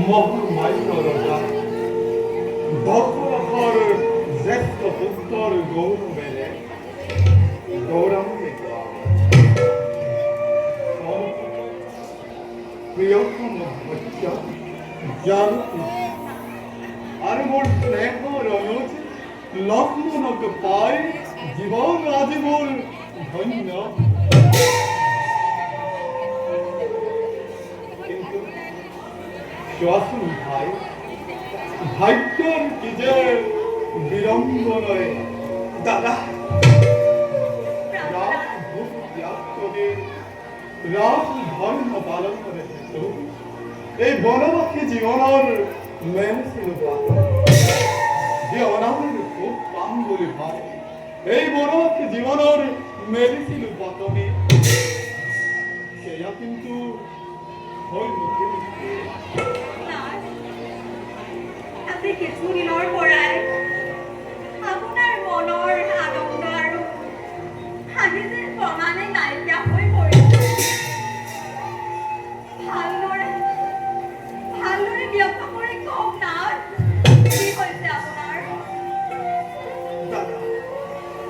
মহামান্য ৰজা দশৰথৰ জ্যেষ্ঠ পুত্ৰৰ গৌৰৱেৰে গৌৰৱান্বিত প্ৰিয়তম ভক্ত জানকী আৰু মোৰ স্নেহৰ অনুজ লক্ষ্মণক পাই জীৱন আজি মোৰ ধন্য। কিন্তু চোৱাচোন ভাই, ভাগ্যৰ কি যে বিড়ম্বনায় দাদা। রাজভোগ ত্যাগ করে রাজধর্ম পালন করে এই বনবাসী জীবনের মেন ছিল যে অনামের খুব পাম বলে ভাই এই বনবাসী জীবনের মেনে ছিল পতনে সেয়া কিন্তু হয় মুখে মুখে আজি কিছুদিনৰ পৰাই আপোনাৰ মনৰ আনন্দ আৰু হাঁহি যেন ক্ৰমানে নাইকিয়া হৈ পৰিছে। ভালদৰে ব্যক্ত কৰি কওক না, কি হৈছে আপোনাৰ? দাদা,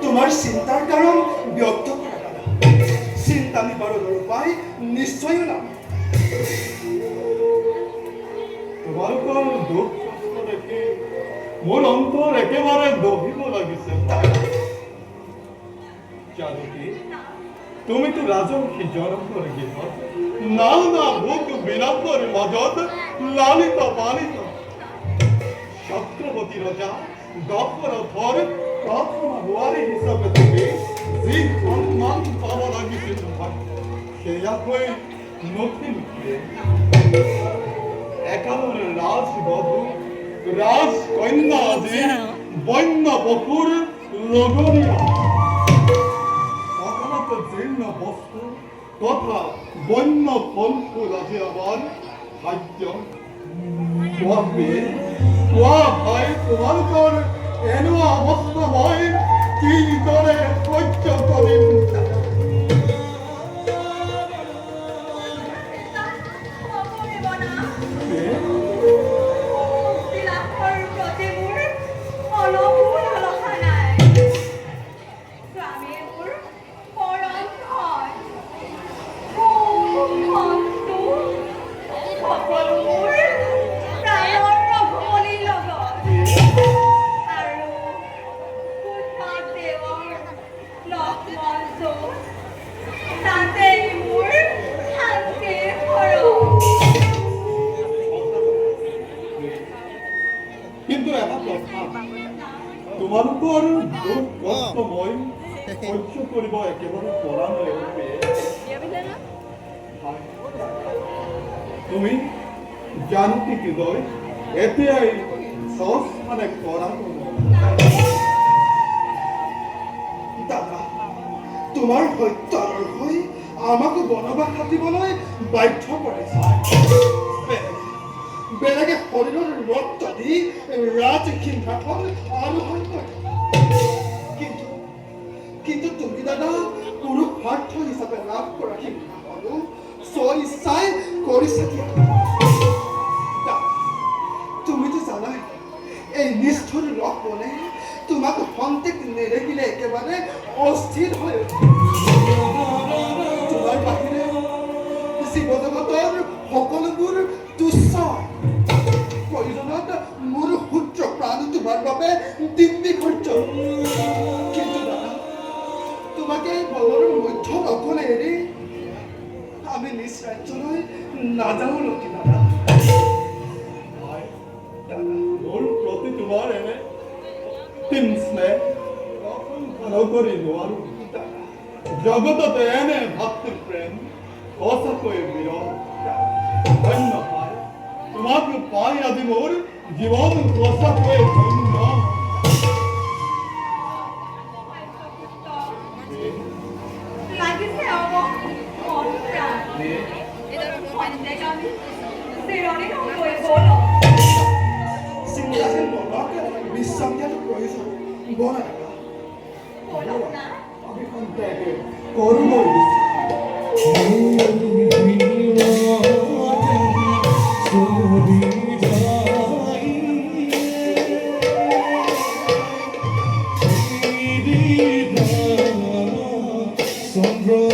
তোমাৰ চিন্তাৰ কাৰণ ব্যক্ত কৰা দাদা। চিন্তা নিবাৰৰ উপায় নিশ্চয় ওলাব। তোমালোকৰ দুখ কষ্ট দেখি মোৰ অন্তৰ একেবাৰে দহিব লাগিছে। জানকী, তুমিতো ৰাজসী জনকৰ গৃহত নানা ভোগ বিলাপৰ মাজত লালিত পালিত চক্ৰৱৰ্তী ৰজা দশৰথৰ প্ৰথম বোৱাৰী হিচাপে তুমি যি সন্মান পাব লাগিছিল সেয়াকৈ মুখে মুখে একালৰ ৰাজবধূ ৰাজকন্যা আজি বন্য পশুৰ লগৰীয়া অকালত জীৰ্ণ বস্তু তথা বন্য ফল ফুল আজি আমাৰ খাদ্য কোৱা ভাই, তোমালোকৰ এনেকুৱা অৱস্থা মই কিদৰে সহ্য কৰিম? কিন্তু এটা কথা, তোমালোকৰ দুখ কষ্ট মই সহ্য কৰিব একেবাৰে পৰা নাই। তুমি জানকীক লৈ এতিয়াই সংস্থানে কৰা দাদা, তোমাৰ সত্যৰ হৈ আমাক বনবাস খাটিবলৈ বাধ্য কৰাইছে। বেলেগে শৰীৰৰ ৰক্ত দি ৰাজসিংহাসন আৰোহণ কৰে, কিন্তু তুমি দাদা পুৰুষাৰ্থ হিচাপে লাভ কৰা সিংহাসনো স্বইচ্ছাই কৰিছা দিয়া। তুমিতো জানাই এই নিষ্ঠুৰ লক্ষ্মণে তোমাক সন্তেক নেদেখিলে একেবাৰে অস্থিৰ হৈ তোমাৰ বাহিৰে জীৱজগতৰ সকলোবোৰ তুচ্ছ। প্ৰয়োজনত মোৰ সূত্ৰ প্ৰাণ তোমাৰ বাবে দিব্যিখৰ্য। কিন্তু দাদা, তোমাকে এই বলৰ মধ্যত অকলে এৰি আমি নিজ ৰাজ্যলৈ নাযাওঁ নেকি দাদা? মোৰ প্ৰতি তোমাৰ এনে স্নেহ কৰি নোৱাৰো। জগততে এনে ভাতৃ প্ৰেম সঁচাকৈ বিৰল। ধন্য পাই তোমাক পাই আজি মোৰ জীৱন সঁচাকৈ ধন্য। লাগিছে চিন্তাশীল মনক বিশ্ৰাম দিয়াটো প্ৰয়োজন। আমি সন্তাকে কৰ্মৰ চন্দ্ৰ